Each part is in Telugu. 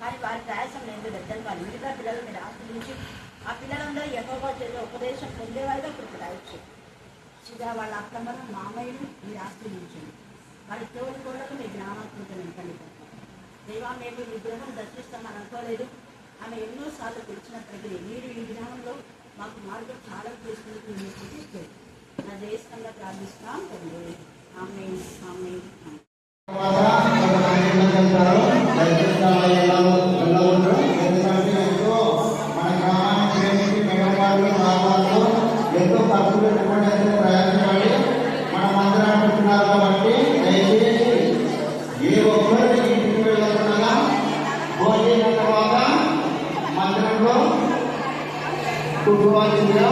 కానీ వారి ప్రయాసం లేదు పెద్దలు వాళ్ళు మిగతా పిల్లలు మీరు ఆశ్రయించి ఆ పిల్లలందరూ యెహోవా చేత ఉపదేశం పొందేవారిగా ఇప్పుడు ప్రయత్నం చిగా వాళ్ళ అత్తమ్మను మామయ్యను మీరు ఆశ్రయించండి. వాళ్ళ తోడు కూడా మీ జ్ఞానాత్మక నింపండి. దేవా మేము ఈ గృహం దర్శిస్తామని అనుకోలేదు. ఆమె ఎన్నోసార్లు పిలిచినప్పటికీ మీరు ఈ జ్ఞానంలో మాకు మార్గం చాలా చేసుకుంటూ మీరు చూపిస్తారు. నా దేశంగా ప్రార్థిస్తున్నాం తండ్రి. ఆమేన్ ఆమేన్. ఎంతో ఖర్చు పెట్టుకుంటే ప్రయాసపడి మనం అందరం అనుకుంటున్నారు కాబట్టి దయచేసి ఏ ఒక్కరు ఇంటికి వెళ్ళకుండా భోజనం తర్వాత మందిరంలో కూర్చోవాల్సిందిగా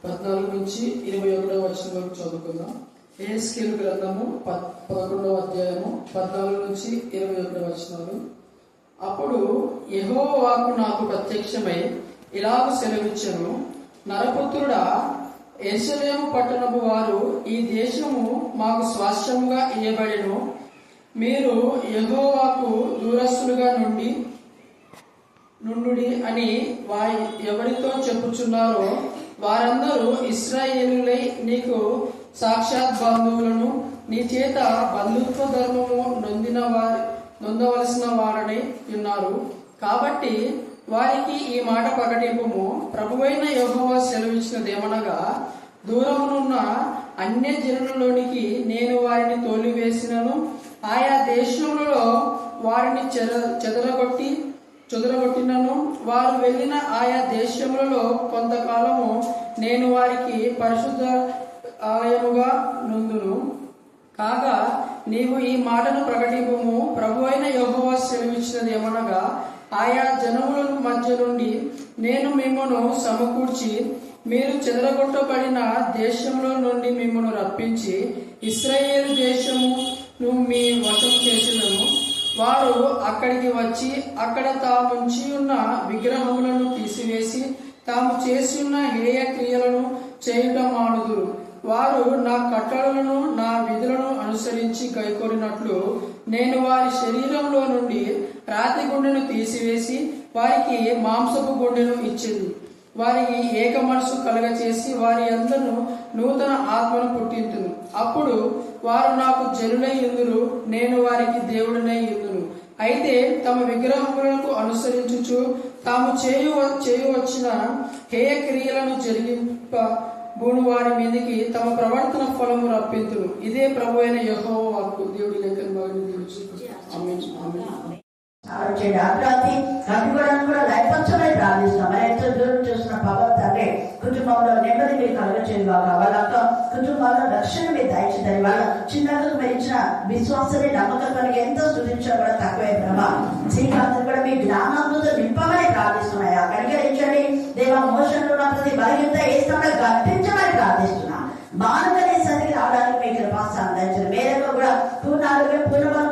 పద్నాలుగు నుంచి 21వ వచనం వరకు చదువుకుందాం. యెహెజ్కేలు గ్రంథము 11వ అధ్యాయము 14 నుంచి 21 వచనాలు. అప్పుడు యెహోవా వాక్కు నాకు ప్రత్యక్షమై ఇలాగ సెలవిచ్చెను, నరపుత్రుడా, యెరూషలేము పట్టణపు వారు ఈ దేశము మాకు స్వాస్థ్యముగా ఇయ్యబడెను. మీరు యెహోవాకు దూరస్తులుగా నుండుడి అని ఎవరితో చెప్పుచున్నారో వారందరూ ఇశ్రాయేలులై నీకు సాక్షాత్ బంధువులను నీ చేత బంధుత్వ ధర్మము నొందవలసిన వారని ఉన్నారు. కాబట్టి వారికి ఈ మాట ప్రకటింపుము, ప్రభువైన యెహోవా సెలవిచ్చినదేమనగా, దూరమునున్న అన్య జనులలోనికి నేను వారిని తోలివేసినను, ఆయా దేశములలో వారిని చెదరగొట్టినను, వారు వెళ్ళిన ఆయా దేశములలో కొంతకాలము నేను వారికి పరిశుద్ధ ఆలయముగా నుందును. కాగా నీవు ఈ మాటను ప్రకటింపుము, ప్రభువైన యెహోవా సెలవిచ్చినది ఏమనగా, ఆయా జనముల మధ్య నుండి నేను మిమ్మను సమకూర్చి మీరు చెదరగొట్టబడిన దేశంలో నుండి మిమ్మను రప్పించి ఇశ్రాయేలు దేశమును మీ వశం చేసినను. వారు అక్కడికి వచ్చి అక్కడ తాముంచి ఉన్న విగ్రహములను తీసివేసి తాము చేసి ఉన్న హేయ క్రియలను చేయుట మానుదురు. వారు నా కట్టడలను నా విధులను అనుసరించి గైకొనినట్లు నేను వారి శరీరంలో నుండి రాతి గుండెను తీసివేసి వారికి మాంసపు గుండెను ఇచ్చేది. వారికి ఏక మనసు కలగచేసి వారి అందరూ నూతన ఆత్మను పుట్టింతును. అప్పుడు వారు నాకు జనులై యుందురు, నేను వారికి దేవుడినై యుందును. అయితే తమ విగ్రహములకు అనుసరించుచు తాము చేయవచ్చిన హేయ క్రియలను జరిగింప భూమి వారి మీదకి తమ ప్రవర్తన ఫలము రప్పింతును. ఇదే ప్రభు అయిన యెహోవా వాక్కు. దేవుడి లేఖను అర్ధరాత్రి కట్టుకోవడానికి కూడా లైఫ్ని ప్రార్థిస్తాం. ఎంతో దూరం చేస్తున్న పర్వతాన్ని కుటుంబంలో నెమ్మది మీరు కలగచేది బాగా, వాళ్ళ కుటుంబాల్లో రక్షణ మీరు దయచేది. వాళ్ళ చిన్నగా మీరు ఇచ్చిన విశ్వాసాన్ని నమ్మకానికి ఎంతో సూచించడం కూడా తక్కువే బ్రహ్మ. శ్రీకాంత్ కూడా మీ జ్ఞానంతో నింపమని ప్రార్థిస్తున్నాయా, కనికరించండి దేవా. మోషంలో ఉన్న ప్రతి బలహీనత ఏ స్థానంలో గర్తించమని ప్రార్థిస్తున్నా. మానవనే సరికి రావడానికి మీ కృపాస్థానం దయచండి. మేరకు కూడా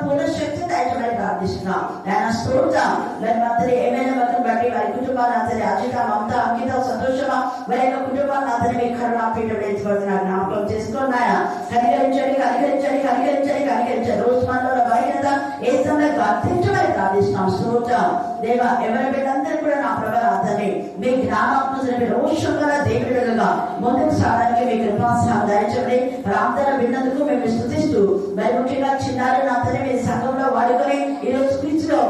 పూర్ణ శక్తి దయచమని ప్రార్థిస్తున్నాం. ఆయన స్తోత్రం వారి ఏమైనా వాటిని బట్టి వారి కుటుంబాన్ని అతని అజిత మమత అంకిత సంతోషమా వారి యొక్క కుటుంబాన్ని అతని మీ కరుణాపీఠం ఎత్తిపడుతున్నారు. జ్ఞాపకం చేసుకున్నాయా, కనికరించండి కనికరించండి కనికరించండి కనికరించండి. రోజు మనలో బలహీనత ఏ సమయంలో గర్తించమని ప్రార్థిస్తున్నాం. స్తోత్రం దేవా. ఎవరి బిడ్డందరూ కూడా నా ప్రభావం అతని మీ జ్ఞానాత్మక రోషం గల దేవుడుగా ముందుకు సాగడానికి మీ కృపాస్థానం దయచండి. ప్రార్థన విన్నందుకు మేము స్తుతిస్తూ మరి ముఖ్యంగా చిన్నారులు అతని మీ సంఘంలో వాడుకొని ఈరోజు స్పీచ్ లో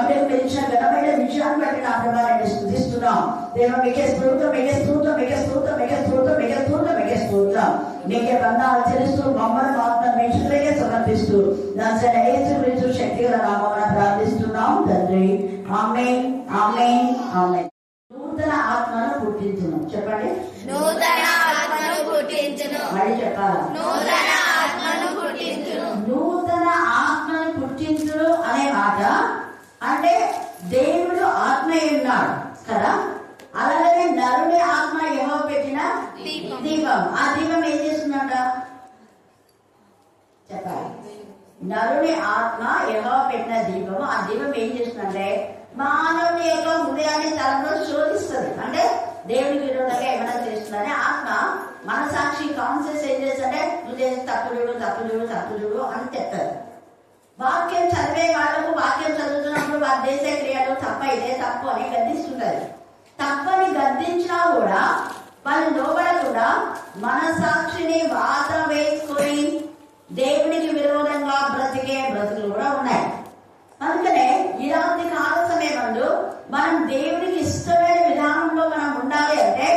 మీరు ఇచ్చిన ఘనమైన విజయాన్ని బట్టి నా ప్రభావాన్ని స్తుతిస్తున్నాం. దేవ మీకే స్తోత్రం మీకే స్తోత్రం మీకే స్తోత్రం మీకే స్తోత్రం మీకే స్తోత్రం మీకే స్తోత్రం. మీకే వందనాలు చెల్లిస్తూ మమ్మల్ని ఆత్మ మీకే సమర్పిస్తూ నజరేయుడైన యేసు క్రీస్తు శక్తిగల నామమున ప్రార్థిస్తున్నాం తండ్రి. ఆమేన్ ఆమేన్ ఆమేన్. నూతన ఆత్మను పుట్టించును. చెప్పండి, నూతన ఆత్మను పుట్టించును. మళ్ళీ చెప్పాలా, నూతన ఆత్మను పుట్టించును. నూతన ఆత్మను పుట్టించును అనే మాట అంటే దేవుడి ఆత్మ యెహోవా పెట్టిన దీపము. ఆ దీపం ఏం చేస్తుందంటే మానవుని యొక్క హృదయాన్ని తనలో శోధిస్తుంది. అంటే దేవునికి విరోధంగా ఏమైనా చేస్తుందని ఆత్మ మనసాక్షి కాన్షియస్ ఏం చేస్తుంటే నువ్వు చేసి తప్పులు అని చెప్తారు. వాక్యం చదివే వాళ్ళకు వాక్యం చదువుతున్నప్పుడు వారు చేసే క్రియలు తప్పైతే తప్పు అని గద్దిస్తుంటారు. తప్పని గద్దించినా కూడా వాళ్ళు లోబడకుండా మనసాక్షిని వాత వేసుకొని దేవునికి విరోధంగా బ్రతికే బ్రతుకులు కూడా ఉన్నాయి. అందుకనే ఇలాంటి కాల సమయంలో మనం దేవునికి ఇష్టమైన విధానంలో మనం ఉండాలి అంటే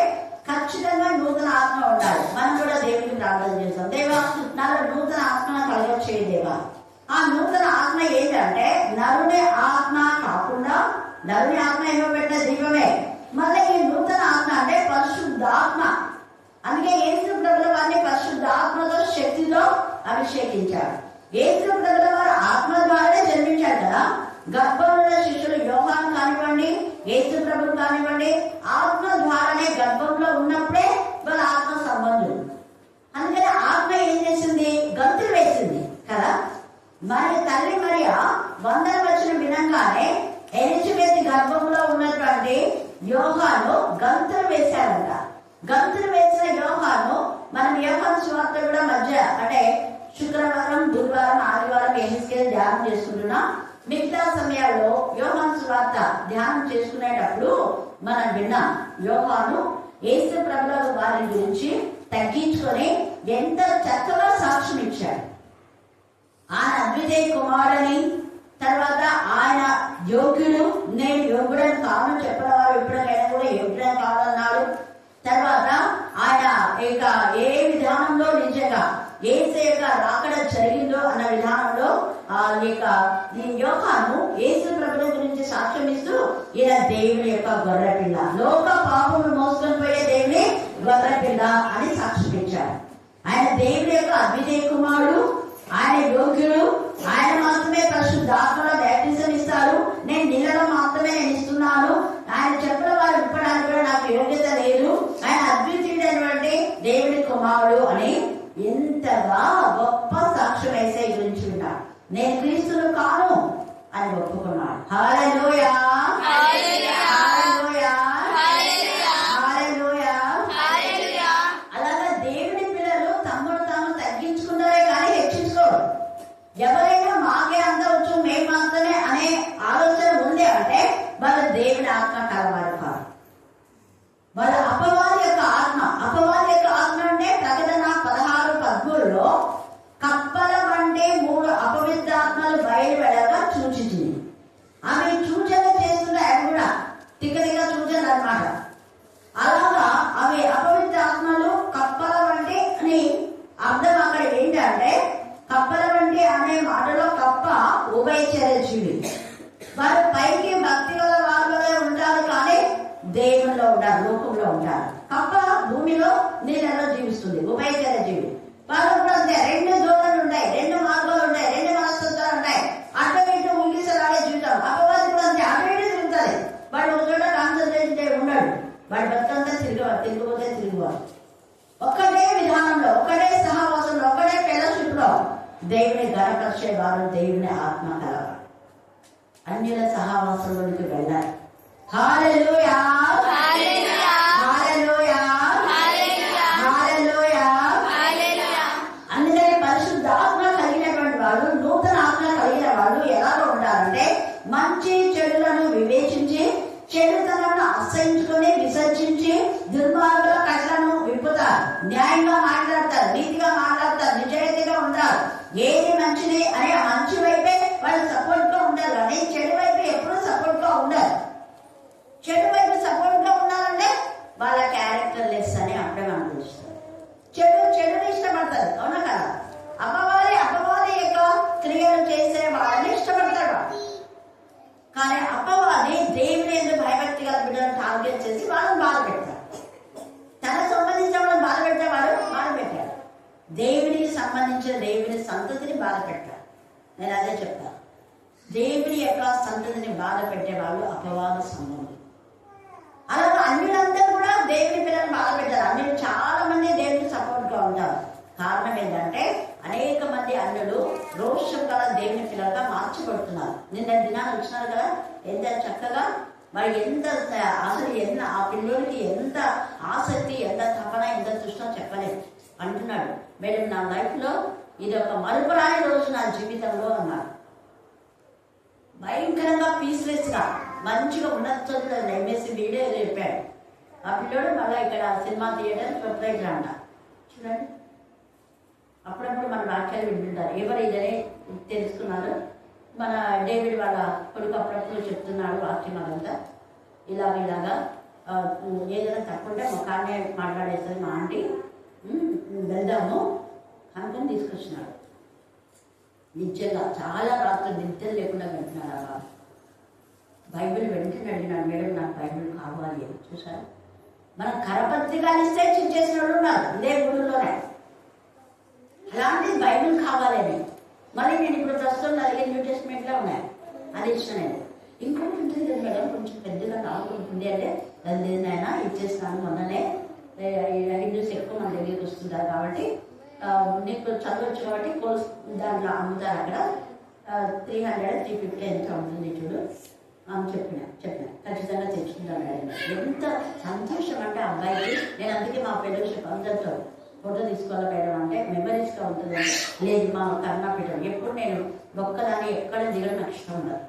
ఖచ్చితంగా నూతన ఆత్మ ఉండాలి. మనం కూడా దేవునికి ప్రార్థన చేస్తాం, దేవా నాలో నూతన ఆత్మను కలగచేయి దేవా. ఆ నూతన ఆత్మ ఏంటంటే నరుని ఆత్మ కాకుండా, నరుని ఆత్మ ఏమో పెట్టిన దీపమే. మళ్ళీ ఈ నూతన ఆత్మ అంటే పరిశుద్ధాత్మ. అందుకే యేసు ప్రభుల వారిని పరిశుద్ధాత్మతో శక్తితో అభిషేకించాడు. యేసు ప్రభుల వారు ఆత్మ ద్వారానే జన్మించాడు కదా. గర్భంలో శిష్యులు యోహాను కానివ్వండి, యేసు ప్రభులు కానివ్వండి, ఆత్మ ద్వారానే గర్భంలో ఉన్నప్పుడే వాళ్ళ ఆత్మ సంబంధులు. అందుకని ఆత్మ ఏం చేసింది? గంతులు వేసింది కదా. మరి తల్లి మరియా వందన వచ్చిన వినంగానే ఎలిజబెత్ గర్భంలో ఉన్నటువంటి యోహాను గంతులు వేశాడంట. గంతులు వేసిన యోహాను మనం యోహాను సువార్త కూడా మధ్య అంటే శుక్రవారం, గురువారం, ఆదివారం ఎన్నికలు ధ్యానం చేసుకుంటున్నాం. మిగతా సమయాల్లో యోహాను సువార్త ధ్యానం చేసుకునేటప్పుడు మనం విన్నాం యోహాను యేసు ప్రభుల వారి గురించి తగ్గించుకొని ఎంత చక్కగా సాక్ష్యం ఇచ్చాడు. ఆయన అద్వితీయ కుమారుడని, తర్వాత ఆయన యోగ్యుడు, నేను యోగ్యుడని కాను చెప్పిన వారు ఎప్పటికైనా కూడా యోగ్యుడని కాదన్నాడు. తర్వాత ఆయన ఇక ఏ విధానంలో నిజంగా యేసు యొక్క రాకడ జరిగిందో అన్న విధానంలో యోహాను యేసు ప్రభుల గురించి సాక్ష్యం ఇస్తూ ఈయన దేవుని యొక్క గొర్రెపిల్ల, లోక పాపమును మోసుకొని పోయే దేవుని గొర్రెపిల్ల అని సాక్ష్యం ఇచ్చాడు. ఆయన దేవుని యొక్క అద్వితీయ కుమారుడు, ఆయన యోగ్యుడు, ఆయన మాత్రమే పరిశుద్ధాత్మలో బ్యాప్టిజం ఇస్తారు, నేను నీళ్ళలో మాత్రమే నేను ఇస్తున్నాను, ఆయన చెప్పిన వారు ఇప్పడానికి కూడా నాకు యోగ్యత లేదు, ఆయన అద్వితీయుడైనటువంటి దేవుని కుమారుడు అని ఎంతగా గొప్ప సాక్ష్యం వేసే గురించి విన్నాడు. నేను క్రీస్తును కాను అని ఒప్పుకున్నాడు. హల్లెలూయా, హల్లెలూయా, హల్లెలూయా. అలాగా దేవుని పిల్లలు తమ్ముడు తాము తగ్గించుకున్నారే కానీ హెచ్చించుకోరు. ఎవరైనా మాకే అంత వచ్చు మేము మాత్రమే అనే ఆలోచన ఉంది అంటే వాళ్ళు దేవుని ఆత్మ కలవారు కాదు, వాళ్ళ అపవాది యొక్క ఆత్మ. అపవాది యొక్క ఆత్మ అంటే ప్రకటన 16:13లో కప్పల వంటి 3 అపవిత్రాత్మలు బయలువెడగా సూచించింది. అవి సూచన చేస్తున్న అవి కూడా తిక్కగా సూచనలు అన్నమాట. అలాగా అవి అపవిత్ర ఆత్మలు కప్పల వంటి అని అర్థం. అక్కడ ఏంటంటే కప్పల వంటి అనే మాటలో కప్ప ఉభయచర జీవి. వారు పైకి భక్తి గల వారులే ఉంటారు కానీ దేవుల్లో ఉంటారు, లోకంలో ఉంటారు. కప్ప భూమిలో నీళ్ళలో జీవిస్తుంది, ఉభయచర జీవి. వారు కూడా అంతే, 2 ధోరణులు ఉంటాయి, 2 మార్గాలు ఉంటాయి, 2 మనస్తత్వాలు ఉంటాయి. అటు ఇటు ఊగిసలాడే జీవితం. అపవాది కూడా అంతే, అటు ఇటు తిరుగుతుంది. వాడు ఒక చోట కాన్సన్ట్రేషన్ ఉండడు, వాడి భక్తంతా తిరిగిపోతే తిరుగువాడు. ఒక్కటే విధానంలో, ఒక్కటే సహవాసంలో, ఒక్కటే ఫెలోషిప్ లో దేవుని గణపరిచే వారు దేవుని ఆత్మ కలవారు. అన్యుల సహవాసంలోనికి వెళ్ళాలి. హల్లెలూయా, హల్లెలూయా, హల్లెలూయా, హల్లెలూయా. అందుకని పరిశుద్ధాత్మ కలిగినటువంటి వాళ్ళు, నూతన ఆత్మ కలిగిన వాళ్ళు ఎలాగో ఉంటారంటే మంచి చెడులను వివేచించి చెడుతనాలను అసహించుకొని విసర్జించి దుర్మార్గుల కళ్ళను విప్పుతారు, న్యాయంగా మాట్లాడతారు, నీతిగా మాట్లాడతారు, నిజాయితీగా ఉంటారు. ఏది మంచిది అనే ఆ మంచి వైపే వాళ్ళు సపోర్ట్ గా ఉండాలి కానీ చెడు వైపు ఎప్పుడూ సపోర్ట్ గా ఉండాలి. చెడు వైపు సపోర్ట్ గా ఉండాలంటే వాళ్ళ క్యారెక్టర్ లెస్ అని అప్పుడే మనం తెలుస్తుంది. చెడుని ఇష్టపడతారు, అవునా కదా. అపవాది యొక్క క్రియలు చేసే వాళ్ళని ఇష్టపడతాడు. కానీ అపవాది దేవుని ఎందుకు భయభక్తి గల బిడ్డలను టార్గెట్ చేసి వాళ్ళని బాధ పెడతాడు. తనకు సంబంధించిన వాళ్ళని బాధ పెట్టేవాడు బాధ పెట్టాడు, దేవునికి సంబంధించిన దేవుని సంతతిని బాధ పెట్టాడు. నేను అదే చెప్తాను, దేవుని యొక్క సంతతిని బాధ పెట్టేవాళ్ళు అపవాద సంబంధం. అలాగే అన్యులందరూ కూడా దేవుని పిల్లలను బాధ పెట్టారు. అన్యులు చాలా మంది దేవునికి సపోర్ట్ గా ఉంటారు. కారణం ఏంటంటే అనేక మంది అన్యులు రోషం గల దేవుని పిల్లలుగా మార్చబడుతున్నారు. నిన్న దినాలు వచ్చినారు కదా, ఎంత చక్కగా మరి ఎంత అసలు ఆ పిల్లోడికి ఎంత ఆసక్తి, ఎంత తపన, ఎంత దృష్టం చెప్పలేదు అంటున్నాడు. మేడం నా లైఫ్లో ఇది ఒక మలుపురాని రోజు నా జీవితంలో అన్నారు. భయంకరంగా పీస్లెస్గా మంచిగా ఉన్నత చదువుతుంది, ఎంఎస్సీ బీడే చెప్పాడు. ఆ పిల్లోడు మళ్ళీ ఇక్కడ సినిమా థియేటర్ ప్రొపరేటర్ అంట. చూడండి, అప్పుడప్పుడు మన వాక్యాలు వింటుంటారు. ఎవరు ఇదనే తెలుసుకున్నారు. మన డేవిడ్ వాళ్ళ కొడుకు అప్పుడప్పుడు చెప్తున్నాడు వాక్యం అదంతా. ఇలాగా ఏదైనా తప్పుంటే ముఖాన్నే మాట్లాడేస్తుంది మా ఆంటీ, వెళ్దాము అనుకుని తీసుకొచ్చినాడు. నిజంగా చాలా రాత్రులు నిద్ర లేకుండా వింటున్నాడు. అలా బైబిల్ వెంటనే అడిగినాడు, మేడం నాకు బైబిల్ కావాలి అని. చూసారు, మనం కరపత్రికలు ఇస్తే చేసిన వాళ్ళు ఉన్నారు ఇదే గుడిలోనే. అలాంటి బైబిల్ కావాలని మళ్ళీ నేను ఇప్పుడు ప్రస్తుతం అలాగే న్యూ టెస్ట్మెంట్లో ఉన్నాయి, అది ఇచ్చిన నేను. ఇంకొకటి ఉంటుంది కదా మేడం, కొంచెం పెద్దగా రాకుంటుంది అంటే దాని ఏదైనా ఇచ్చేస్తాను. మొన్ననే హిందూస్ ఎక్కువ మన దగ్గరికి వస్తుంటారు కాబట్టి నీకు చదవచ్చు కాబట్టి కోర్స్ దాంట్లో అమ్ముతారు. అక్కడ 300, 350 ఎంత ఉంటుంది చూడు అని చెప్పిన ఖచ్చితంగా తెచ్చుకుంటాను. ఎంత సంతోషం అంటే అబ్బాయికి. నేను అందుకే మా ఫెలోషిప్ అందరితో ఫోటో తీసుకోవాలి మేడం అంటే మెమరీస్గా ఉంటుంది. లేదు మా కర్ణాపీఠం ఎప్పుడు నేను ఒక్కదాన్ని ఎక్కడ దిగడం నాకు ఇష్టం ఉండదు.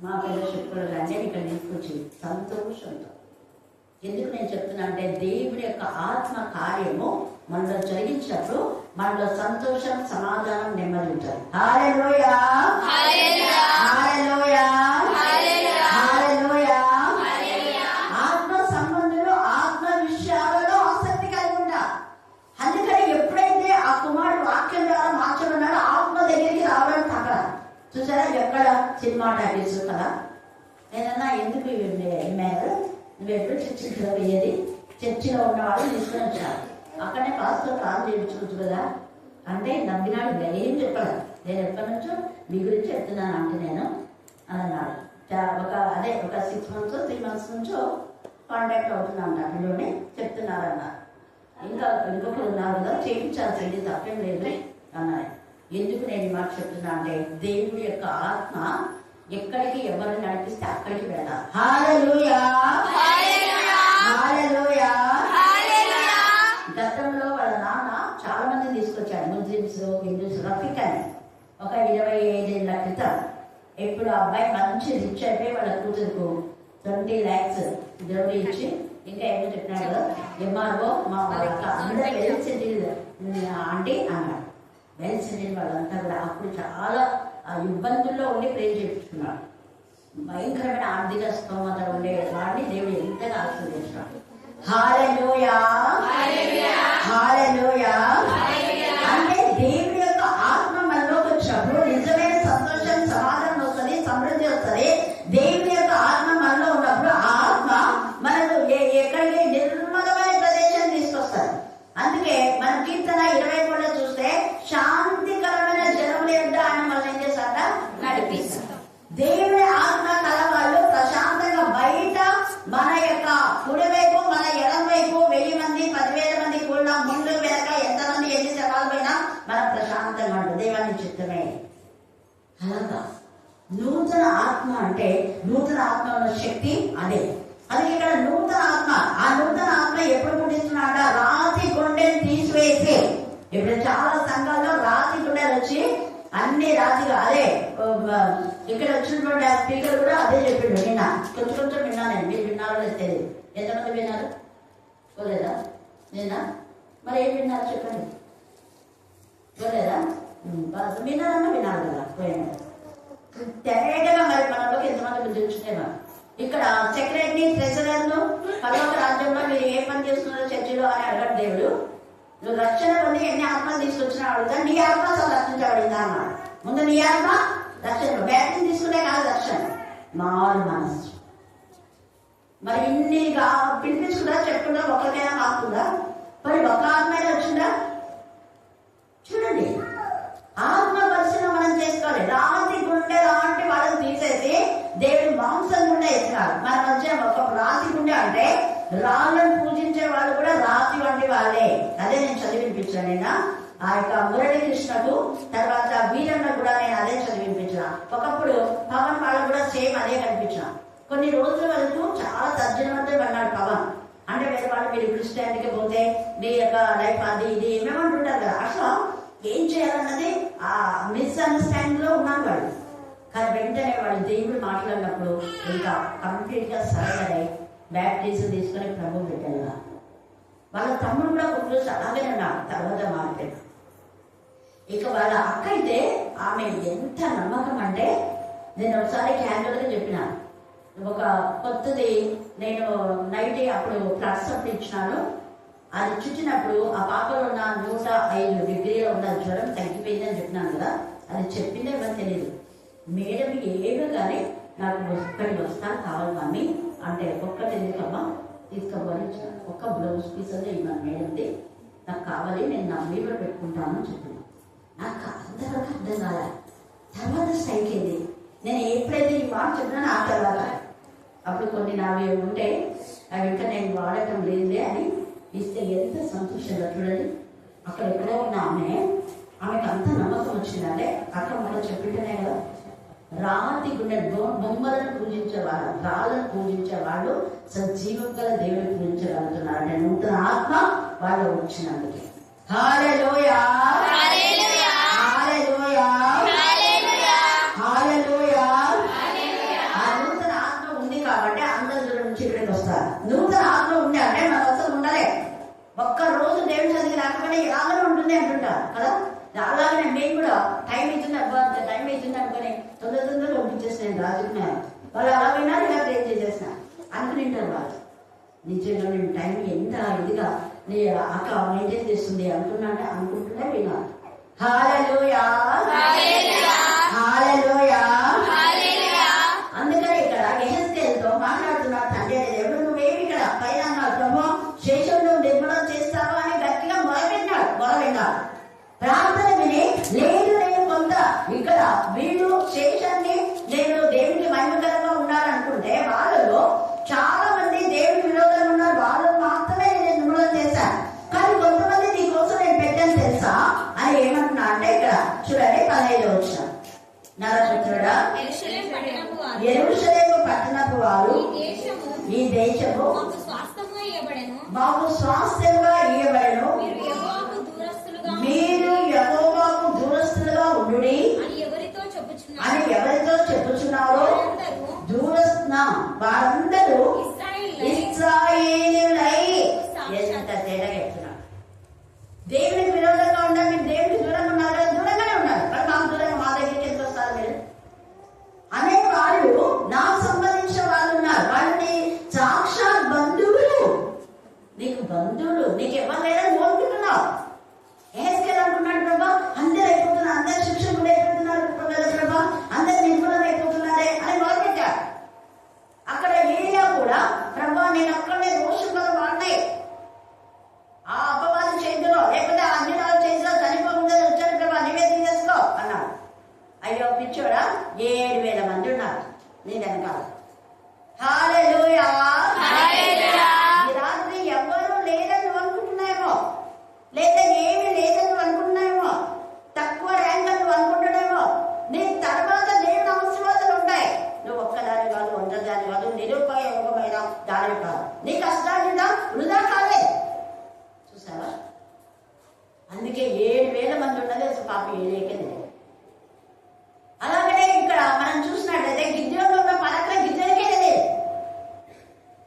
మా ఫెలోషిప్ అన్నీ ఇక్కడ తీసుకొచ్చి సంతోషంతో. ఎందుకు నేను చెప్తున్నా అంటే దేవుడి యొక్క ఆత్మ కార్యము మనలో జరిగించినప్పుడు మనలో సంతోషం, సమాధానం, నెమ్మది ఉంటుంది. హల్లెలూయా, హల్లెలూయా, హల్లెలూయా. ఆత్మ సంబంధులు ఆత్మ విషయాలలో ఆసక్తి కలిగి ఉంటారు. అందుకని ఎప్పుడైతే ఆ కుమారుడు వాక్యం ద్వారా మార్చబడినాడో ఆత్మ దగ్గరికి రావడం తగ్గ. చూసారా ఎక్కడ సినిమా టాకీస్ కదా. నేనన్నా ఎందుకు మేరు నువ్వు ఎప్పుడు చర్చిలో పోయేది, చర్చిలో ఉన్న వాళ్ళు తీసుకుని వచ్చారు, అక్కడనే పాస్తో కాల్ చేయించుకోవచ్చు కదా అంటే నమ్మినాడు. ఏం చెప్పాడు, నేను ఎప్పటి నుంచో మీ గురించి చెప్తున్నాను అంటే నేను అని అన్నాడు. ఒక 6 months 3 months నుంచో కాంటాక్ట్ అవుతున్నాను అందులోనే చెప్తున్నారన్నారు. ఇంకొకరు ఉన్నారు కదా చేయించాల్సింది తప్పేం లేదు అన్నారు. ఎందుకు నేను ఈ మాట చెప్తున్నా అంటే దేవుడి యొక్క ఆత్మ ఎక్కడికి ఎవరిని నడిపిస్తే అక్కడికి వెళ్ళాలి. హల్లెలూయా, హల్లెలూయా. గతంలో వాళ్ళ నాన్న చాలా మంది తీసుకొచ్చాడు, ముస్లిమ్స్, హిందూస్. రఫీక్ అని ఒక 25 ఏళ్ల క్రితం. ఇప్పుడు అబ్బాయి మంచి రిచ్ అయిపోయి వాళ్ళ కూతురుకు 20 lakhs దేవుడు ఇచ్చి ఇంకా ఏమో చెప్పినాడు ఎంఆర్ఓ మా అందరూ వెల్ సెటిల్ ఆంటీ అన్నాడు. వెల్ సెటిల్ వాళ్ళంతా కూడా అప్పుడు చాలా ఇబ్బందుల్లో ఉండి ప్రేర్ చేయించుకున్నాడు. భయంకరమైన ఆర్థిక స్తోమత ఉండే వాడిని దేవుడు ఎంతగా ఆశీర్వదించాడు. హల్లెలూయా, హల్లెలూయా. అంటే దేవుడి యొక్క ఆత్మ మనలోకి వచ్చినప్పుడు నిజమైన సంతోషం, సమాధానం వస్తుంది, సమృద్ధి వస్తుంది. దేవుడి యొక్క ఆత్మ మనలో ఉన్నప్పుడు ఆ ఆత్మ మనకు ఎక్కడికి నిర్మలమైన ప్రదేశం తీసుకొస్తారు. అందుకే మన కీర్తన 20 చూస్తే శాంతికరమైన జనముల యొద్ద ఆయన మనల్ని ఏం చేస్తాడ నడిపిస్తారు. దేవుడి ఆత్మ కల వాళ్ళు ప్రశాంతంగా బయట మన యొక్క కుడివైపు మన ఎడం వైపు 1000 మంది 10,000 మంది కూడా ముందు వెనక ఎంతమంది ఎన్ని సవాలు పోయినా మనం ప్రశాంతంగా ఉంటుంది. దేవాన్ని చిత్తమే అలాగా. నూతన ఆత్మ అంటే నూతన ఆత్మ ఉన్న శక్తి అదే. అది ఇక్కడ నూతన ఆత్మ. ఆ నూతన ఆత్మ ఎప్పుడు పుట్టిస్తున్నాడ? రాతి గుండెని తీసివేసి. ఇప్పుడు చాలా సంఘాల్లో రాతి గుండెలు వచ్చి అన్ని రాతిగా అదే. ఇక్కడ వచ్చినటువంటి ఆ స్పీకర్ కూడా అదే చెప్పిండు నిన్న. కొంచెం విన్నా నేను. మీరు విన్నారో లేదు తెలియదు. ఎంతమంది విన్నారు? పోలేదా నిన్న? మరి ఏం విన్నారు చెప్పండి. పోలేదా? విన్నారన్నా విన్నారు కదా పోయినా. తెగగా మరి మనలోకి ఎంతమంది బుద్ధి వచ్చినాయి. ఇక్కడ సెక్రటరీ, ట్రెజరర్ను పరలోక రాజ్యంలో మీరు ఏ పని చేస్తున్నారో చర్చిలో అని అడగడు దేవుడు. నువ్వు రక్షణ పొంది ఎన్ని ఆత్మలు తీసుకొచ్చినా అడుగుతా. నీ ఆత్మ అసలు రక్షించబడిందా అన్నాడు. ముందు నీ ఆత్మ రక్షణ. బ్యాటింగ్ తీసుకునే కాదు రక్షణ, మారు మనస్సు. మరి ఇన్నిగా పిలిపించుకుందా చెప్పుకుందా ఒకరికైనా కాకుండా మరి ఒక ఆత్మైనా వచ్చిందా? చూడండి, ఆత్మ పరిశీలన మనం చేసుకోవాలి. రాతి గుండె లాంటి వాళ్ళని తీసేసి దేవుడు మాంసం గుండె ఎత్తినాడు. మన మధ్య ఒక రాతి గుండె అంటే రాళ్ళను పూజించే వాళ్ళు కూడా రాతి వంటి వాళ్ళే. అదే నేను చదివినిపించాను నిన్న. ఆ యొక్క మురళీకృష్ణకు తర్వాత వీరన్న కూడా నేను అదే చదివించిన. ఒకప్పుడు పవన్ వాళ్ళకు కూడా సేమ్ అదే కనిపించిన. కొన్ని రోజుల వరకు చాలా తర్జనమంతో పడినాడు పవన్. అంటే వేరే వాళ్ళు మీరు క్రిస్టియానిటీకి పోతే మీ యొక్క లైఫ్ అది ఇది ఏమేమంటుంటారు కదా, అసలు ఏం చేయాలన్నది ఆ మిస్అండర్స్టాండింగ్ లో ఉన్నారు వాళ్ళు. కానీ వెంటనే వాళ్ళు దేవుడు మాట్లాడినప్పుడు ఇంకా కంప్లీట్ గా సరెండర్ అయ్యి బ్యాప్టిజం తీసుకొని ప్రభు బిడ్డలుగా. వాళ్ళ తమ్ముడు కూడా కొన్ని రోజులు అలాగే ఉన్నాడు, తర్వాత మారిపోయాడు. ఇక వాళ్ళ అక్క అయితే ఆమె ఎంత నమ్మకం అంటే, నేను ఒకసారి క్యాండల్గా చెప్పిన, ఒక కొత్తది నేను నైట్ అప్పుడు ఫ్లడ్స్ అప్పుడు ఇచ్చినాను. అది చుట్టినప్పుడు ఆ పాపలో ఉన్న 105 డిగ్రీలో ఉన్న జ్వరం తగ్గిపోయిందని చెప్పినాను కదా, అది చెప్పిందే ఏమో తెలియదు. మేడం ఏమో కానీ నాకు ఒక్కడికి వస్తాను కావాలి మమ్మీ అంటే, ఒక్కటి ఎందుకమ్మా తీసుకోవాలి ఇచ్చిన, ఒక్క బ్లౌజ్ పీస్ అదే ఇవ్వను మేడంది, నాకు కావాలి నేను నా వీడియో పెట్టుకుంటాను అని చెప్పిన. నాకు అంతవరకు అర్థం కాలే. తర్వాత స్ట్రైక్ అయింది. నేను ఎప్పుడైతే ఈ మాట చెప్పినా ఆ తర్వాత అప్పుడు కొన్ని నావి ఉంటే అవి ఇంకా నేను వాడటం లేదులే అని ఇస్తే ఎంత సంతోషంగా చూడండి. అక్కడ ఎక్కడో ఉన్న ఆమెకు అంత నమ్మకం వచ్చిందంటే అక్కడ మనం చెప్పింటేనే కదా, రాతి గుండె బొమ్మలను పూజించేవాళ్ళు, రాళ్ళను పూజించేవాళ్ళు సజీవం గల దేవుడిని పూజించగలుగుతున్నారు అంటే నూతన ఆత్మ వాళ్ళు వచ్చినందుకే. హల్లెలూయా హల్లెలూయా హల్లెలూయా హల్లెలూయా. ఆ నూతన ఆత్మ ఉంది కాబట్టి అందరి దూరం నుంచి ఇక్కడికి వస్తారు. నూతన ఆత్మ ఉంది అంటే మన అసలు ఉండలే. ఒక్క రోజు దేవుడి సన్నిధికి రాకపోయినా ఇలాగనే ఉంటుంది అంటుంటారు కదా. అలాగనే మేము కూడా టైం అవుతుంది అబ్బా టైం అవుతుంది అనుకుని తొందరగా పంపించేసి నేను రాజుకున్నాను. వాళ్ళు అలా విన్నారు, ఇలా ప్రేర్ చేసేసిన అనుకునింటారు వాళ్ళు. నిజంగా నేను టైం ఎంత ఇదిగా నీ అక్క మెయింటైన్ చేస్తుంది అనుకుంటున్నా విన్నారు. హల్లెలూయా హల్లెలూయా. అందుకని ఇక్కడ యెహెజ్కేలుతో మాట్లాడుతున్నాడు తండ్రి దేవుడు, నువ్వేమి ఇక్కడ పైన అన్నాడు ప్రభు శేషంలో నిర్మూలన చేస్తావా అని గట్టిగా మొరవిన్నాడు. ప్రార్థన విని లేదు నేను కొంత ఇక్కడ వీళ్ళు శేషాన్ని నేను దేవుడికి మహిమకరంగా ఉన్నారనుకుంటే వాళ్ళలో చాలా మంది దేవుడి విరోధంగా ఉన్నారు. వాళ్ళు మాత్రమే నేను నిర్మూలన చేశాను, కానీ కొంతమంది నీ కోసం నేను పెట్టాను తెలుసా అని ఏమంటున్నా అంటే ఇక్కడ చూడండి 15వ వచనం. నరపుత్రుడా యెరూషలేము పట్టణపు వారు ఈ దేశము మాకు స్వాస్థ్యంగా ఇయ్యబడెను, మీరు యెహోవాకు దూరస్తులుగా ఉండుడి అని ఎవరితో చెప్పుచున్నారో వారందరూ ఇశ్రాయేలీయులై. ఎంత తేడా చెప్తున్నారు. దేవునికి విరోధంగా ఉండాలి, మీరు దేవునికి దూరంగా ఉన్నారు కదా, దూరంగానే ఉన్నారు. మరి మాకు దూరంగా మా దగ్గరికి ఎంత వస్తారు మీరు అనే వాళ్ళు నాకు సంబంధించిన వాళ్ళు ఉన్నారు. వాళ్ళని సాక్షాత్ బంధువులు, నీకు బంధువులు, నీకు ఎవరు లేదని కోరుకుంటున్నావు. యెహెజ్కేలు అంటున్నాడు ప్రభా అందరు అయిపోతున్నారు, అందరు శిక్షకులు అయిపోతున్నారు ప్రభా, అందరు నిర్మూలన అయిపోతున్నారే అని మొదలుపెట్టాడు. అక్కడ ఏరియా కూడా ప్రభా నేను అక్కడనే దోషం కదా వాడినాయి ఆ అపవాది చేతిలో లేకపోతే ఆ అన్యురాలు చేతిలో చనిపోకుండా వచ్చారు ప్రభా నీవే తీసేసుకో అన్నాడు. అయ్యో పిచ్చోడా 7,000 మంది ఉన్నారు నీ వెనకాల. హల్లెలూయా ఈ రాత్రి ఎవరు లేదని నువ్వు అనుకుంటున్నాయేమో, లేదా ఏమి లేదని నువ్వు అనుకుంటున్నాయేమో, తక్కువ ర్యాంక్ నువ్వు అనుకుంటున్నాయేమో. నీ తర్వాత దేవుని ఆశీర్వాదాలు ఉంటాయి. నువ్వు ఒక్కదాని కాదు, ఒంటరిదాని కాదు, నిరుపయోగమైన దాని కాదు, నీ కష్టాన్ని వృధా కాలే. చూసావా, అందుకే 7,000 మంది ఉన్నది అసలు పాప ఏలేకే. అలాగనే ఇక్కడ మనం చూసినట్లయితే గిద్యోనులో ఉన్న పరాక్రమం గిద్యోనికే లేదు.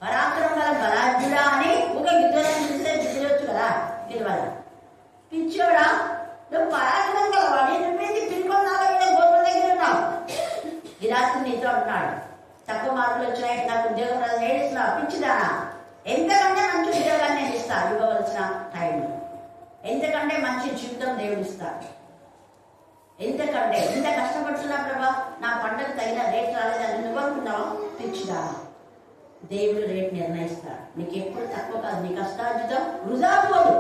పరాక్రమం గల బలాఢ్యుడా అని ఒక గిద్యోని చూస్తే గిద్యోచ్చు కదా, పిలవాలి పిచ్చోడా నువ్వు పరాక్రమం గలవాడి, నువ్వేది పిలుకొన్నావా గోపురం దగ్గర ఉన్నావు. ఈ రాత్రి నీతో అంటున్నాడు తక్కువ మార్కులు వచ్చినాయి, నాకు ఉద్యోగం రాదు ఏడుస్తున్నావు పిచ్చిదానా. ఎంతకంటే మంచి ఉద్యోగాన్ని నేను ఇస్తాను ఇవ్వవలసిన టైంలో, ఎంతకంటే మంచి జీవితం దేవుడు ఇస్తాడు. ఎంతకంటే ఇంత కష్టపడుతున్నా ప్రభా నా పంటకు తగిన రేట్ రాలేదని నువ్వు అనుకున్నావు పిచ్చిదానా. దేవుడు రేట్ నిర్ణయిస్తాడు. నీకు ఎప్పుడు తక్కువ కాదు, నీ కష్టార్జితం వృధా పోదు.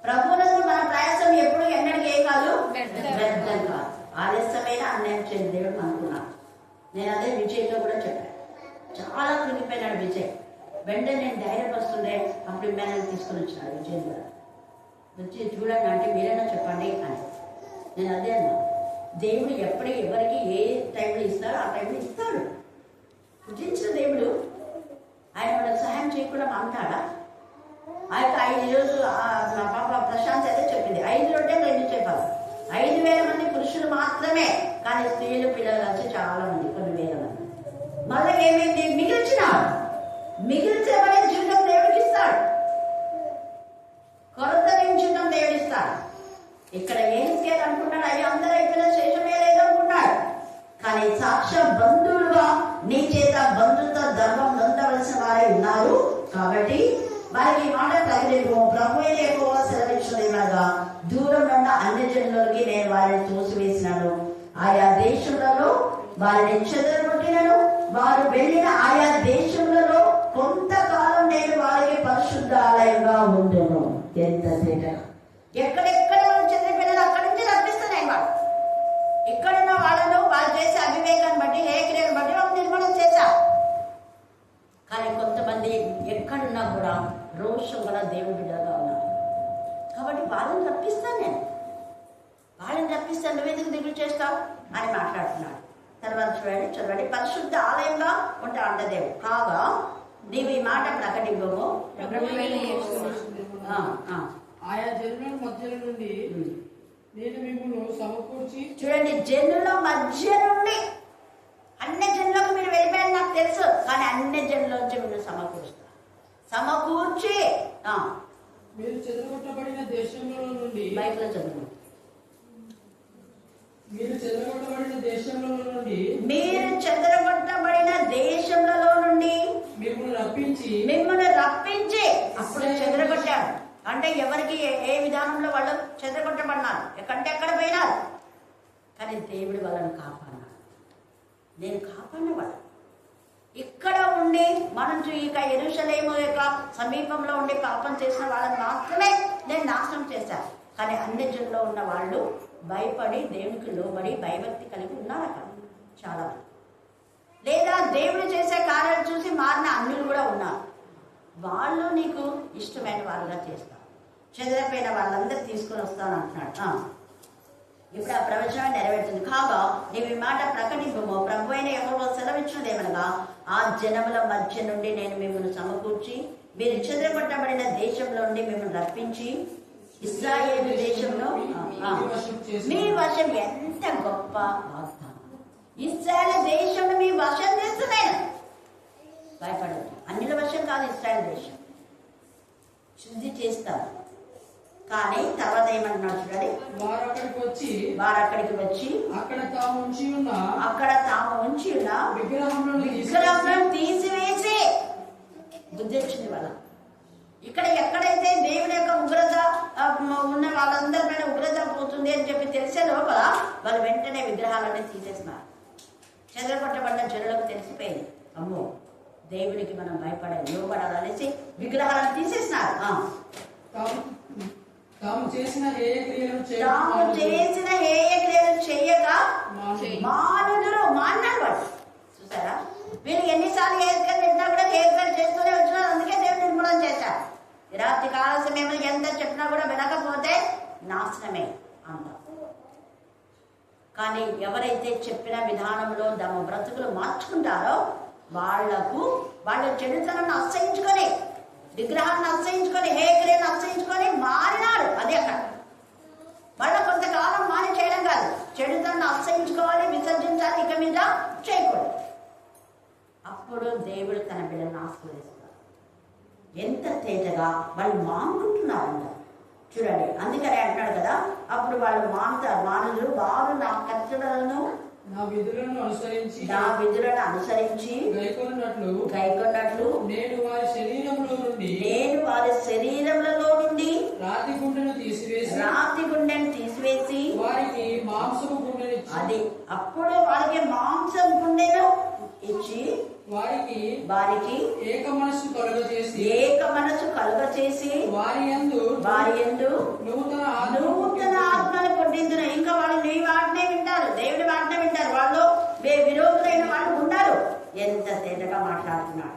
ప్రభువునందు మన ప్రయాసం ఎప్పుడు ఎన్నడికి ఏ కాదు వ్యర్థం కాదు. ఆలస్యమైన అన్యాయం చేయని దేవుడు అనుకున్నాను. నేను అదే విజయ్తో కూడా చెప్పాను. చాలా కృంగిపోయినాడు విజయ్. వెంటనే నేను ధైర్యపరుస్తుండే అప్పుడు మేనని తీసుకుని వచ్చినాడు విజయ్ ద్వారా. వచ్చి చూడండి అంటే మీరైనా చెప్పండి అని. నేను అదే అన్నా, దేవుడు ఎప్పుడు ఎవరికి ఏ టైంలో ఇస్తాడో ఆ టైంలో ఇస్తాడు. పుట్టించిన దేవుడు ఆయన వాళ్ళకి సహాయం చేయకుండా అంటాడా? ఆ యొక్క 5 రోజులు మా పాప ప్రశాంత్ అయితే చెప్పింది 5 రొట్టెలు 2 చేపలు, 5,000 మంది పురుషులు మాత్రమే, కానీ స్త్రీలు పిల్లలు వచ్చి చాలా మంది, కొన్ని వేల మంది. మళ్ళీ ఏమైంది? మిగిల్చబడే జీవితం దేవుడికి ఇస్తాడు, కొరత జీవితం దేవుడిస్తాడు. ఇక్కడ ఏం చేయాలి అనుకుంటాడు? అవి అందరూ అయిపోయిన శేషమే లేదు అనుకుంటాడు. కానీ సాక్ష్య బంధువులుగా నీ చేత బంధుత్వ ధర్మం నొందవలసిన వారే ఉన్నారు. కాబట్టి వారికి ఈ మాట తగిలిపు ప్రభు ఎక్కువ సెలవించలేమనగా దూరం ఉన్న అన్ని జనులకి నేను వారిని తోసివేసినాను. ఆయా దేశములలో వారిని చెదరగొట్టినను. వారు వెళ్ళిన ఆయా దేశములలో కొంతకాలం నేను వారికి పరిశుద్ధ ఆలయంగా ఉండను. ఎంత తేడా! ఎక్కడెక్కడ వాళ్ళు చెదిరిపోయినారు అక్కడి నుంచి రప్పిస్తున్నాయి. వాళ్ళు ఇక్కడున్న వాళ్ళను వాళ్ళు చేసే అవివేకాన్ని బట్టి, హేక్రియను బట్టి వాళ్ళు నిర్మాణం చేశారు. కానీ కొంతమంది ఎక్కడున్నా కూడా రోషం కూడా దేవుడి బిడ్డగా ఉన్నారు. కాబట్టి వాళ్ళని రప్పిస్తాను, నేను వాళ్ళని రప్పిస్తాను, నువ్వెందుకు దిగులు చేస్తావు అని మాట్లాడుతున్నాడు. తర్వాత చదవండి పరిశుద్ధ ఆలయంగా ఉంటా అంట దేవుడు. కాగా నీవు ఈ మాట ప్రకటింపము, ఆయా జనుల మధ్య నుండి నేను మిమ్మల్ని సమకూర్చి. చూడండి, జనుల మధ్య నుండి అన్ని జనులకు మీరు వెళ్ళిపోయారు నాకు తెలుసు, కానీ అన్ని జనుల నుంచి మీరు సమకూర్చి మీరు చెదరగొట్టబడిన దేశంలో నుండి, బైక్లో చదువు, మీరు చెదరగొట్టబడిన దేశంలో నుండి, మీరు చెదరగొట్టబడిన దేశంలో నుండి మిమ్మల్ని రప్పించి అప్పుడు చెదరగొట్టాడు. అంటే ఎవరికి ఏ విధానంలో వాళ్ళు చెదరగొట్టబడినారు, ఎక్కడంటే ఎక్కడ పోయినారు, కానీ దేవుడు వాళ్ళని కాపాడినాడు. నేను కాపాడినవాడు. ఇక్కడ ఉండి మనం ఇక యెరూషలేము యొక్క సమీపంలో ఉండి పాపం చేసిన వాళ్ళని మాత్రమే నేను నాశనం చేశాను. కానీ అన్ని జనుల్లో ఉన్న వాళ్ళు భయపడి దేవునికి లోబడి భయభక్తి కలిగి ఉన్నారు అక్కడ చాలా మంది. లేదా దేవుడు చేసే కార్యాలు చూసి మారిన అన్యులు కూడా ఉన్నారు. వాళ్ళు నీకు ఇష్టమైన వాళ్ళుగా చేస్తారు. చెదిరిపోయిన వాళ్ళందరూ తీసుకొని వస్తాను అంటున్నాడు. ఇప్పుడు ఆ ప్రవచనం నెరవేరుతుంది. కాగా నీవు ఈ మాట ప్రకటింపము, ప్రభు అయిన యెహోవా సెలవిచ్చినదేమనగా ఆ జనముల మధ్య నుండి నేను మిమ్మల్ని సమకూర్చి మీరు చెదరగొట్టబడిన దేశంలో నుండి మిమ్మల్ని రప్పించి ఇశ్రాయేలు దేశంలో మీ వశం. ఎంత గొప్ప వాగ్దానం! ఇశ్రాయేలు దేశంలో మీ వశం చేస్తున్నాను. భయపడదు, అన్యుల వశం కాదు ఇశ్రాయేలు దేశం. శుద్ధి చేస్తారు. కానీ తర్వాత ఏమంటున్నాడు చూడండి, వారు అక్కడికి వచ్చి అక్కడ తాము ఉంచి ఉన్న విగ్రహములను తీసివేసి, బుద్ధి వచ్చింది వాళ్ళ. ఇక్కడ ఎక్కడైతే దేవుని యొక్క ఉగ్రత ఉన్న వాళ్ళందరి పైన ఉగ్రత పోతుంది అని చెప్పి తెలిసే లోపల వాళ్ళు వెంటనే విగ్రహాలన్నీ తీసేస్తున్నారు. చెదరగొట్టబడిన జనులకు తెలిసిపోయింది, అమ్మో దేవునికి మనం భయపడాలి, లోబడాలనేసి విగ్రహాలను తీసేసినారు. తాము చేసిన హేయ క్రియలు చేయక మానుదురు. మాన్నాడు వాడు. చూసారా, వీళ్ళు ఎన్నిసార్లు హేయక్రియలు చెప్పినా కూడా హేయక్రియలు చేస్తూనే వచ్చినారు. అందుకే దేవుడు నిర్మూలన చేశారు. రాత్రి కాల సమయంలో ఎంత చెప్పినా కూడా వినకపోతే నాశనమే అంత. కానీ ఎవరైతే చెప్పిన విధానంలో తమ బ్రతుకులు మార్చుకుంటారో వాళ్ళు చెడుతనాన్ని అసహించుకొని, విగ్రహాన్ని అసహించుకొని, హేయక్రియను అసహించుకొని మారినారు. అది అక్కడ మళ్ళీ కొంతకాలం మాని చేయడం కాదు, చెడుతనాన్ని అసహించుకోవాలి, విసర్జించాలి, ఇక మీద చేయకూడదు. అప్పుడు దేవుడు తన బిడ్డలను ఆశీర్వదిస్తారు. ఎంత తేజగా వాళ్ళు మానుకుంటున్నారంట చూడండి. అందుకని అంటున్నాడు కదా, అప్పుడు వాళ్ళు మానులు వారు నా కట్టడలను నా విధులను అనుసరించి గైకొన్నట్లు నేను వారి శరీరములలో నుండి రాతి గుండెను తీసివేసి వారికి మాంసపు గుండెను అది అప్పుడు వారికి మాంసం గుండెను ఇచ్చి వారికి ఏక మనసు కలుగచేసి వారి యందు నూతన ఆత్మను పుట్టించును. ఇంకా వాళ్ళు నీ వాటినే వింటారు, దేవుడి వాటినే వింటారు. వాళ్ళు విరోధులైన వాళ్ళు ఉన్నారు. ఎంత తేటగా మాట్లాడుతున్నాడు.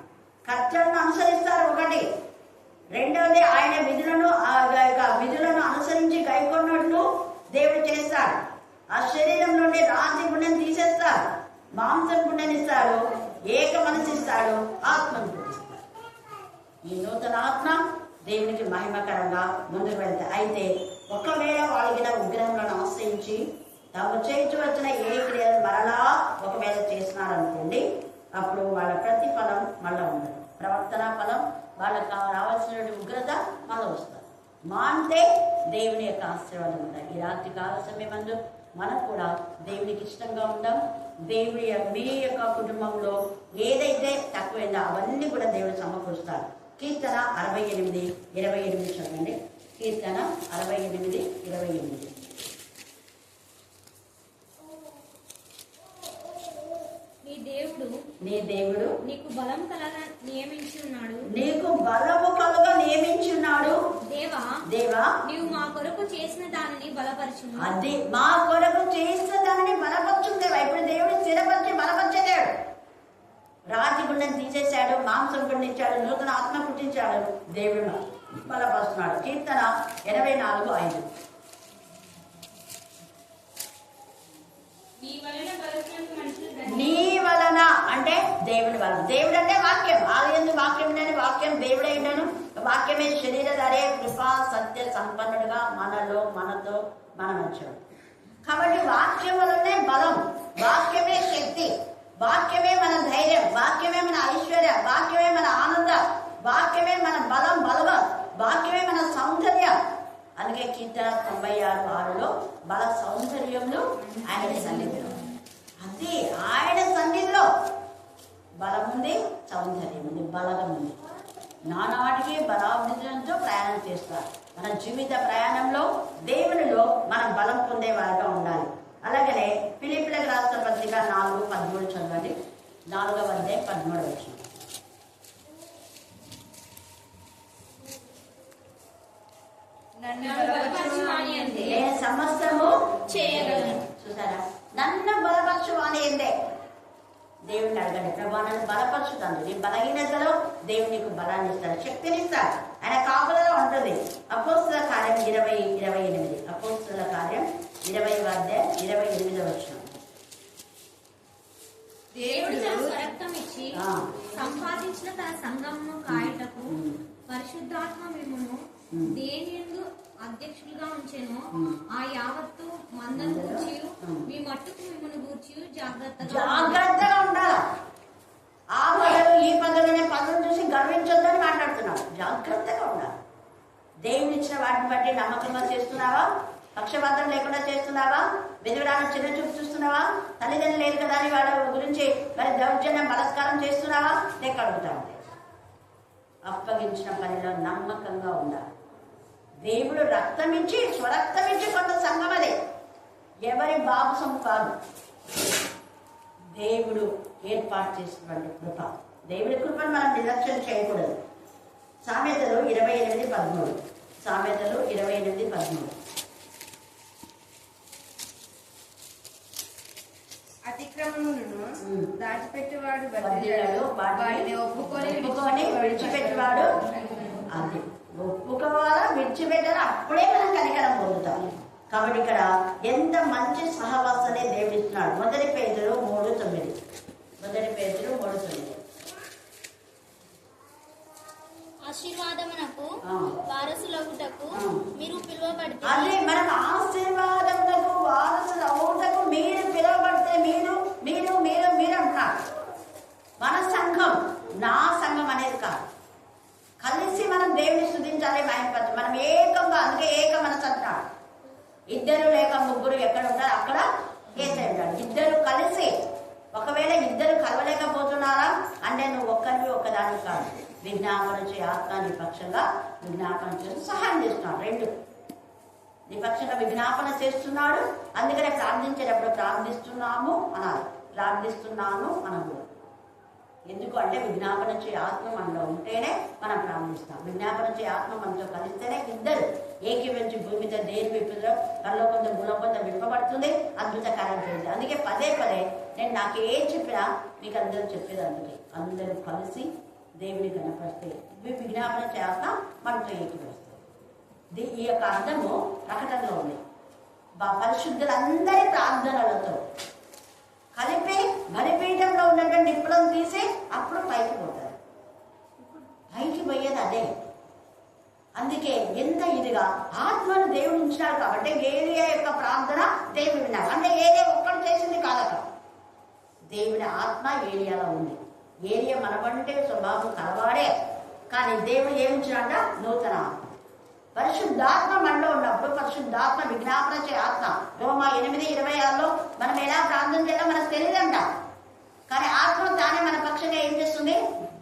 కట్టలను అనుసరిస్తారు ఒకటి, రెండవది ఆయన విధులను అనుసరించి గైకొన్నట్లు దేవుడు చేస్తాడు. ఆ శరీరం నుండి రాతి గుండెని తీసేస్తాడు, మాంసం గుండెని ఇస్తాడు, ఏక మనసు ఇస్తాడు, ఆత్మను పుట్టిస్తాడు. ఈ నూతన ఆత్మ దేవునికి మహిమకరంగా ముందుకు వెళ్తాయి. అయితే ఒకవేళ వాళ్ళకి విగ్రహంలో ఆశ్రయించి తాము చేయించి వచ్చిన ఏ క్రియలు మరలా ఒకవేళ చేసినారనుకోండి, అప్పుడు వాళ్ళ ప్రతిఫలం మళ్ళీ ఉండదు. ప్రవర్తన ఫలం వాళ్ళకి రావాల్సిన ఉగ్రత మళ్ళీ వస్తుంది. మాంటే దేవుని యొక్క ఆశీర్వాదం ఉంటాయి. ఈ రాత్రి కాల సమయమందు మనకు కూడా దేవునికి ఇష్టంగా ఉందాం. దేవుడి మీ యొక్క కుటుంబంలో ఏదైతే తక్కువైందో అవన్నీ కూడా దేవుడు సమకూరుస్తాడు. కీర్తన 68:28 చదవండి. కీర్తన 68:28. నీ దేవుడు నీకు బలం కలగా నియమించి ఉన్నాడు. నీకు బలము కలుగా నియమించి ఉన్నాడు. దేవా నీవు మా కొరకు చేసిన దానిని బలపరచును. అది మా కొరకు చేసిన దానిని బలపరచును దేవా. ఇప్పుడు దేవుడు స్థిరపరిచి బలపరిచేదాడు. రాతి గుండెని తీసేశాడు, మాంసం గుండించాడు, నూతన ఆత్మ పుట్టించాడు. దేవుడు బలపరుస్తున్నాడు. కీర్తన 84:5. నీ వలన అంటే దేవుని వలన. దేవుడు అంటే వాక్యం. ఆలయందు వాక్యం ఉందని వాక్యం దేవుడే ఉన్నాను. వాక్యమే శరీరధారే కృపా సత్య సంపన్నుడుగా మనతో మనం వచ్చాడు. కాబట్టి వాక్యం వలనే బలం, వాక్యమే శక్తి, వాక్యమే మన ధైర్యం, వాక్యమే మన ఐశ్వర్యం, వాక్యమే మన ఆనందం, వాక్యమే మన బలం, వాక్యమే మన సౌందర్యం. అందుకే కీర్తన 96:6 బల సౌందర్యంలో ఆయన సన్నిధిలో, అది ఆయన సన్నిధిలో బలం ఉంది, సౌందర్యం ఉంది, బలగం ఉంది. నానాటికి బలాభివృద్ధితో ప్రయాణం చేస్తారు. మన జీవిత ప్రయాణంలో దేవునిలో మనం బలం పొందే వారిగా ఉండాలి. అలాగనే ఫిలిప్పీలకు రాసిన పత్రిక 4:13 చదవండి. 4:13. నేను సమస్తము చేయగలను. చూసారా, నన్ను బలపరచువాని ఏందే దేవుడిని అడగండి. ప్రభా నన్ను బలపరచుతాను. నీ బలహీనతలో దేవుడు నీకు బలాన్ని ఇస్తాడు, శక్తిని ఇస్తాడు. ఆయన కాపులలో ఉంటుంది. అపోస్తుల కార్యం 20:28. అపోస్తుల కార్యం 20:28. దేవుడు తన స్వరక్తం ఇచ్చి సంపాదించిన తన సంఘమును కాయటకు పరిశుద్ధాత్మ మిమ్మును దేనియందు అధ్యక్షులుగా ఉంచెను. ఆ యావత్తు మందను గూర్చి మీ మట్టుకు మిమ్మల్ని గూర్చి జాగ్రత్తగా ఉండాలి. ఆ పదవి ఈ పదవినే పదవి చూసి గర్వించొద్దని మాట్లాడుతున్నాడు. జాగ్రత్తగా ఉండాలి. దేవుని ఇచ్చిన వాటిని బట్టి నమ్మకంగా చేస్తున్నావా? పక్షపాతం లేకుండా చేస్తున్నావా? విధురాలను చిన్న చూపు చూస్తున్నావా? తల్లిదండ్రులు లేదు కదా అని వాళ్ళ గురించి మరి దౌర్జన్యం బలత్కారం చేస్తున్నావా? లేక అడుగుతా ఉంటే అప్పగించిన పనిలో నమ్మకంగా ఉండాలి. దేవుడు రక్తమిచ్చి స్వరక్తమిచ్చి కొంత సంఘం అదే ఎవరి బాబుసం కాదు. దేవుడు ఏర్పాటు చేసినటువంటి కృప, దేవుడి కృపను మనం నిర్లక్ష్యం చేయకూడదు. సామెతలు 28:13. సామెతలు 28:13. అతిక్రమములను దాచిపెట్టేవాడు వాటిని ఒప్పుకొని విడిచిపెట్టేవాడు. అది ఒప్పుకోవాలా, విడిచిపెట్టాలి, అప్పుడే మనం కనికరం పొందుతాం. కాబట్టి ఇక్కడ ఎంత మంచి సహవాసనే దేవుడు ఇస్తున్నాడు. 1 పేతురు 3:9. 1 పేతురు 3:9. ఆశీర్వాదమునకు వారసులగుటకు మీరు పిలువబడితే, అదే మనం ఆశీర్వాదమునకు వారసులు అవుటకు మీరు పిలువబడితే, మీరు మీరు మీరు మీరు అంటున్నారు. మన సంఘం నా సంఘం అనేది కాదు. కలిసి మనం దేవుని స్తుతించాలి, మహిమపరచాలి. మనం ఏకంగా, అందుకే ఏక మనసు అంటున్నాడు. 2 లేక 3 ఎక్కడ ఉంటారు అక్కడ యేసయ్య ఉంటాడు. 2 కలిసి, ఒకవేళ 2 కలవలేకపోతున్నారా అంటే నువ్వు ఒక్కరివి ఒక్కదానికి కాదు. విజ్ఞాపన చేయ ఆత్మ నీ పక్షంగా విజ్ఞాపన చేస్తూ సహాయం చేస్తున్నాడు. 2 నీ పక్షంగా విజ్ఞాపన చేస్తున్నాడు. అందుకనే ప్రార్థించేటప్పుడు ప్రార్థిస్తున్నాము అనాలి, ప్రార్థిస్తున్నాను అనకూడదు. ఎందుకు అంటే విజ్ఞాపన చేయ ఆత్మ మనలో ఉంటేనే మనం ప్రార్థిస్తాం. విజ్ఞాపన చేయ ఆత్మ మనతో కలిస్తేనే 2 ఏకీవించి భూమితో దేని విప్పులో కల్లో కొంత గుణం కొంత విప్పబడుతుంది, అద్భుత కార్యం చేయండి. అందుకే పదే నేను నాకు ఏం చెప్పినా మీకు అందరూ చెప్పేది. అందుకే అందరూ కలిసి దేవుని కనపరిస్తే విజ్ఞాపన చేస్తాం మనతో ఏకీభవిస్తాం. ఈ యొక్క అర్థము ప్రకటనలో ఉంది. పరిశుద్ధులందరి ప్రార్థనలతో కలిపి బలిపీఠంలో ఉన్నటువంటి నిప్పులను తీసి అప్పుడు పైకి పోతారు. పైకి పోయేది అదే. అందుకే ఎంత ఇదిగా ఆత్మను దేవుడు ఉంచినాడు కాబట్టి ఏలియా యొక్క ప్రార్థన దేవుడు విన్నాడు. అంటే ఏలియా ఒక్కడు చేసింది కాదట, దేవుని ఆత్మ ఏలియాలో ఉంది. ఏలియా మనవంటే స్వభావం కలవాడే, కానీ దేవుడు ఏమిచ్చినాడ? నూతన పరిశుద్ధాత్మ మనలో ఉన్నప్పుడు పరిశుద్ధాత్మ విజ్ఞాపన చే ఆత్మ. రోమా 8:26లో మనం ఎలా ప్రార్థన చేయాలో మనకు తెలియదంట, కానీ ఆత్మ తానే మన పక్షంగా ఏం చేస్తుంది?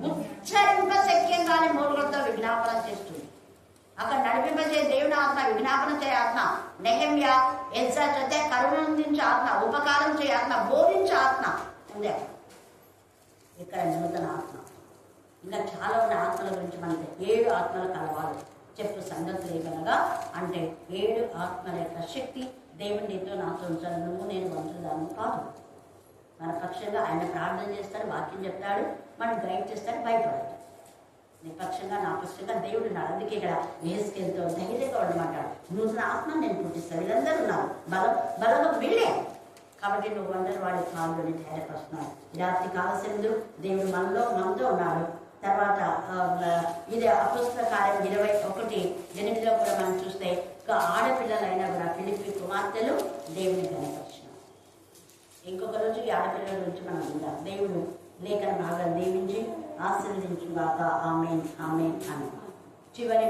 ఉచ్చరింప శక్యంగానే మూలుగులతో విజ్ఞాపన చేస్తుంది. అక్కడ నడిపింపచే దేవుని ఆత్మ, విజ్ఞాపన చే ఆత్మ. నెహెమ్యా, ఎజ్రా చదివితే కరుణించే ఆత్మ, ఉపకారం చే ఆత్మ, బోధించే ఆత్మ ఉంది. ఇక్కడ నూతన ఆత్మ. ఇంకా చాలా ఉన్న ఆత్మల గురించి మనకి 7 ఆత్మలు కలవాలి చెప్పు సంగతులు ఏమనగా అంటే 7 ఆత్మల యొక్క శక్తి దేవుని నీతో నాతో ఉంచాలి. నువ్వు నేను వంతుదాను కాదు. మన పక్షంగా ఆయన ప్రార్థన చేస్తాడు, వాక్యం చెప్తాడు, మనం గైడ్ చేస్తాడు, భయపడదు. నీ పక్షంగా నా పక్షంగా దేవుడు ఉన్నాడు. అందుకే ఇక్కడ ఏసుకెళ్తూ ధైర్యంగా ఉండమంటాడు. నూతన ఆత్మను నేను పుట్టిస్తాను. వీళ్ళందరూ ఉన్నారు, బలము వీళ్ళే కాబట్టి నువ్వు అందరూ వాడి కాళ్ళని ధైర్యపరుస్తున్నాడు. రాత్రి కాలసిందు దేవుడు మనతో ఉన్నాడు. తర్వాత ఇది అపొస్తలుల కార్యం 21:8లో కూడా మనం చూస్తే ఆడపిల్లలైనా కూడా ఫిలిప్పీ కుమార్తెలు దేవుని ఘనపరిచినారు. ఇంకొక రోజు ఈ ఆడపిల్లల గురించి మనం విందాం. దేవుడు లేఖన భాగాలు దీవించి ఆశీర్వదించుగాక. ఆమేన్ ఆమేన్ అని చివరి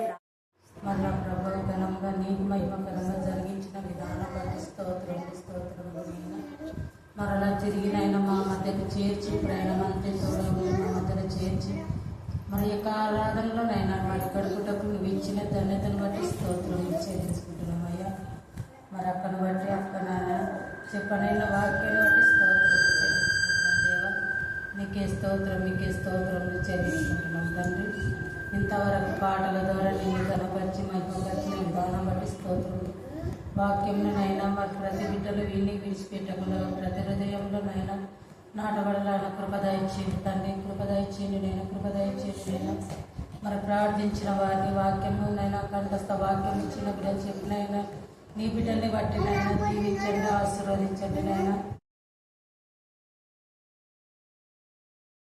మరణ ప్రభు ఘనంగా నీకు మహిమకరంగా జరిగించిన విధానం బట్టి స్తోత్రం మరలా తిరిగినైనా మా మధ్యకు చేర్చి ప్రయాణమంతే తోడని మా మధ్యలో చేర్చి మరి యొక్క ఆరాధనలోనైనా మరి గడుపుటకు నువ్వు ఇచ్చిన ధన్యతను బట్టి స్తోత్రం చెల్లించుకుంటున్నామయ్యా. మరి అక్కను బట్టి అక్కనైనా చెప్పనైనా వాక్యాన్ని బట్టి స్తోత్రం చెల్లించుకుంటున్నాం దేవా. మీకే స్తోత్రం చెల్లించుకుంటున్నాం తండ్రి. ఇంతవరకు పాటల ద్వారా నేను కనపరిచి మహిమపరిచిన విధానం బట్టి స్తోత్రం. వాక్యంలోనైనా మరి ప్రతి బిడ్డలు వీడిని విడిచిపెట్టకుండా ప్రతి హృదయంలోనైనా నాటబడాలన్న కృపదయచేయండి తండ్రి. కృపదయచేయండి నేను మరి ప్రార్థించిన వారిని వాక్యంలోనైనా కంఠస్థ వాక్యం ఇచ్చిన బిడ్డలు చెప్పినైనా నీ బిడ్డల్ని బట్టి నైనా దీవించండి, ఆశీర్వదించండి నైనా.